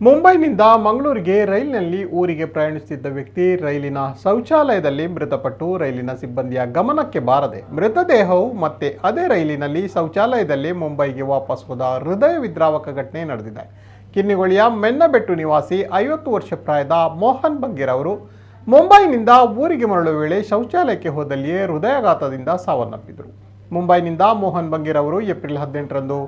ಮುಂಬೈನಿಂದ ಮಂಗಳೂರಿಗೆ ರೈಲಿನಲ್ಲಿ ಊರಿಗೆ ಪ್ರಯಾಣಿಸುತ್ತಿದ್ದ ವ್ಯಕ್ತಿ ರೈಲಿನ ಶೌಚಾಲಯದಲ್ಲಿ ಮೃತಪಟ್ಟು ರೈಲಿನ ಸಿಬ್ಬಂದಿಯ ಗಮನಕ್ಕೆ ಬಾರದೆ ಮೃತದೇಹವು ಮತ್ತೆ ಅದೇ ರೈಲಿನಲ್ಲಿ ಶೌಚಾಲಯದಲ್ಲಿ ಮುಂಬೈಗೆ ವಾಪಸ್ ಹೋದ ಹೃದಯ ವಿದ್ರಾವಕ ಘಟನೆ ನಡೆದಿದೆ. ಕಿನ್ನಿಗೊಳಿಯ ಮೆನ್ನಬೆಟ್ಟು ನಿವಾಸಿ 50 ವರ್ಷ ಪ್ರಾಯದ ಮೋಹನ್ ಬಂಗೇರ್ ಅವರು ಮುಂಬೈನಿಂದ ಊರಿಗೆ ಮರಳುವ ವೇಳೆ ಶೌಚಾಲಯಕ್ಕೆ ಹೋದಲ್ಲಿಯೇ ಹೃದಯಾಘಾತದಿಂದ ಸಾವನ್ನಪ್ಪಿದರು. ಮುಂಬೈನಿಂದ ಮೋಹನ್ ಬಂಗೇರ್ ಅವರು ಏಪ್ರಿಲ್ 18ರಂದು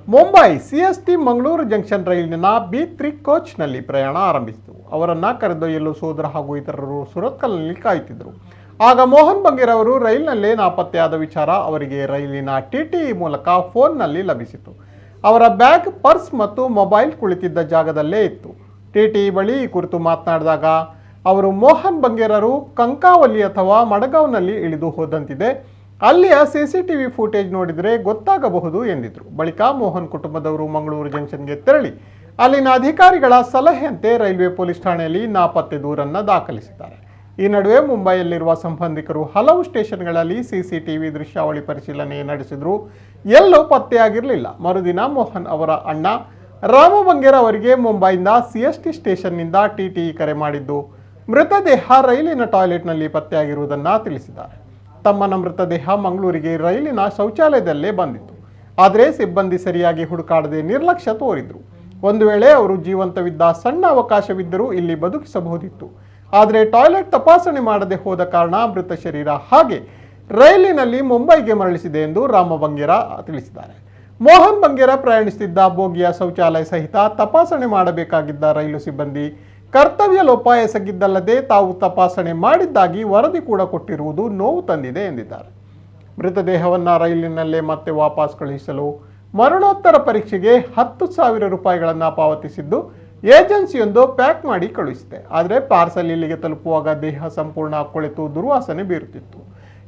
ಮುಂಬೈ CST ಮಂಗಳೂರು ಜಂಕ್ಷನ್ ರೈಲಿನ B3 ಕೋಚ್ನಲ್ಲಿ ಪ್ರಯಾಣ ಆರಂಭಿಸಿತು. ಅವರನ್ನು ಕರೆದೊಯ್ಯಲು ಸೋದರ ಹಾಗೂ ಇತರರು ಸುರತ್ಕಲ್ನಲ್ಲಿ ಕಾಯುತ್ತಿದ್ದರು. ಆಗ ಮೋಹನ್ ಬಂಗೇರ್ ಅವರು ರೈಲಿನಲ್ಲೇ ನಾಪತ್ತೆಯಾದ ವಿಚಾರ ಅವರಿಗೆ ರೈಲಿನ TTE ಮೂಲಕ ಫೋನ್ನಲ್ಲಿ ಲಭಿಸಿತು. ಅವರ ಬ್ಯಾಗ್, ಪರ್ಸ್ ಮತ್ತು ಮೊಬೈಲ್ ಕುಳಿತಿದ್ದ ಜಾಗದಲ್ಲೇ ಇತ್ತು. TTE ಬಳಿ ಈ ಕುರಿತು ಮಾತನಾಡಿದಾಗ ಅವರು ಮೋಹನ್ ಬಂಗೇರರು ಕಂಕಾವಲಿ ಅಥವಾ ಮಡಗಾವ್ನಲ್ಲಿ ಇಳಿದು ಹೋದಂತಿದೆ, ಅಲ್ಲಿಯ CCTV ಫುಟೇಜ್ ನೋಡಿದರೆ ಗೊತ್ತಾಗಬಹುದು ಎಂದಿದ್ರು. ಬಳಿಕ ಮೋಹನ್ ಕುಟುಂಬದವರು ಮಂಗಳೂರು ಜಂಕ್ಷನ್ಗೆ ತೆರಳಿ ಅಲ್ಲಿನ ಅಧಿಕಾರಿಗಳ ಸಲಹೆಯಂತೆ ರೈಲ್ವೆ ಪೊಲೀಸ್ ಠಾಣೆಯಲ್ಲಿ ನಾಪತ್ತೆ ದೂರನ್ನು ದಾಖಲಿಸಿದ್ದಾರೆ. ಈ ನಡುವೆ ಮುಂಬೈಯಲ್ಲಿರುವ ಸಂಬಂಧಿಕರು ಹಲವು ಸ್ಟೇಷನ್ಗಳಲ್ಲಿ CCTV ದೃಶ್ಯಾವಳಿ ಪರಿಶೀಲನೆ ನಡೆಸಿದ್ರು. ಎಲ್ಲೂ ಪತ್ತೆಯಾಗಿರಲಿಲ್ಲ. ಮರುದಿನ ಮೋಹನ್ ಅವರ ಅಣ್ಣ ರಾಮ ಬಂಗೇರ್ ಅವರಿಗೆ ಮುಂಬೈಯಿಂದ CST ಸ್ಟೇಷನ್ನಿಂದ TTE ಕರೆ ಮಾಡಿದ್ದು ಮೃತದೇಹ ರೈಲಿನ ಟಾಯ್ಲೆಟ್ನಲ್ಲಿ ಪತ್ತೆಯಾಗಿರುವುದನ್ನು ತಿಳಿಸಿದ್ದಾರೆ. ತಮ್ಮನ ಮೃತದೇಹ ಮಂಗಳೂರಿಗೆ ರೈಲಿನ ಶೌಚಾಲಯದಲ್ಲೇ ಬಂದಿತ್ತು. ಆದರೆ ಸಿಬ್ಬಂದಿ ಸರಿಯಾಗಿ ಹುಡುಕಾಡದೆ ನಿರ್ಲಕ್ಷ್ಯ ತೋರಿದ್ರು. ಒಂದು ವೇಳೆ ಅವರು ಜೀವಂತವಿದ್ದ ಸಣ್ಣ ಅವಕಾಶವಿದ್ದರೂ ಇಲ್ಲಿ ಬದುಕಿಸಬಹುದಿತ್ತು. ಆದರೆ ಟಾಯ್ಲೆಟ್ ತಪಾಸಣೆ ಮಾಡದೆ ಹೋದ ಕಾರಣ ಮೃತ ಶರೀರ ಹಾಗೆ ರೈಲಿನಲ್ಲಿ ಮುಂಬೈಗೆ ಮರಳಿಸಿದೆ ಎಂದು ರಾಮ ಬಂಗೇರ ತಿಳಿಸಿದ್ದಾರೆ. ಮೋಹನ್ ಬಂಗೇರ ಪ್ರಯಾಣಿಸುತ್ತಿದ್ದ ಬೋಗಿಯ ಶೌಚಾಲಯ ಸಹಿತ ತಪಾಸಣೆ ಮಾಡಬೇಕಾಗಿದ್ದ ರೈಲು ಸಿಬ್ಬಂದಿ ಕರ್ತವ್ಯ ಲೋಪ ಎಸಗಿದ್ದಲ್ಲದೆ ತಾವು ತಪಾಸಣೆ ಮಾಡಿದ್ದಾಗಿ ವರದಿ ಕೂಡ ಕೊಟ್ಟಿರುವುದು ನೋವು ತಂದಿದೆ ಎಂದಿದ್ದಾರೆ. ಮೃತದೇಹವನ್ನು ರೈಲಿನಲ್ಲೇ ಮತ್ತೆ ವಾಪಸ್ ಕಳುಹಿಸಲು ಮರಣೋತ್ತರ ಪರೀಕ್ಷೆಗೆ 10,000 ರೂಪಾಯಿಗಳನ್ನು ಪಾವತಿಸಿದ್ದು ಏಜೆನ್ಸಿಯೊಂದು ಪ್ಯಾಕ್ ಮಾಡಿ ಕಳುಹಿಸಿದೆ. ಆದರೆ ಪಾರ್ಸಲ್ ಇಲ್ಲಿಗೆ ತಲುಪುವಾಗ ದೇಹ ಸಂಪೂರ್ಣ ಕೊಳೆತು ದುರ್ವಾಸನೆ ಬೀರುತ್ತಿತ್ತು.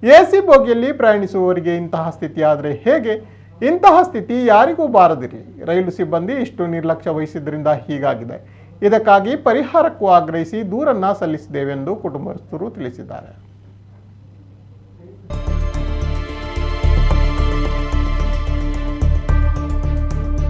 AC ಬೋಗಿಯಲ್ಲಿ ಪ್ರಯಾಣಿಸುವವರಿಗೆ ಇಂತಹ ಸ್ಥಿತಿ ಆದರೆ ಹೇಗೆ? ಇಂತಹ ಸ್ಥಿತಿ ಯಾರಿಗೂ ಬಾರದಿರಲಿ. ರೈಲು ಸಿಬ್ಬಂದಿ ಇಷ್ಟು ನಿರ್ಲಕ್ಷ್ಯ ವಹಿಸಿದ್ರಿಂದ ಹೀಗಾಗಿದೆ. ಇದಕ್ಕಾಗಿ ಪರಿಹಾರಕ್ಕೂ ಆಗ್ರಹಿಸಿ ದೂರನ್ನು ಸಲ್ಲಿಸಿದ್ದೇವೆಂದು ಕುಟುಂಬಸ್ಥರು ತಿಳಿಸಿದ್ದಾರೆ.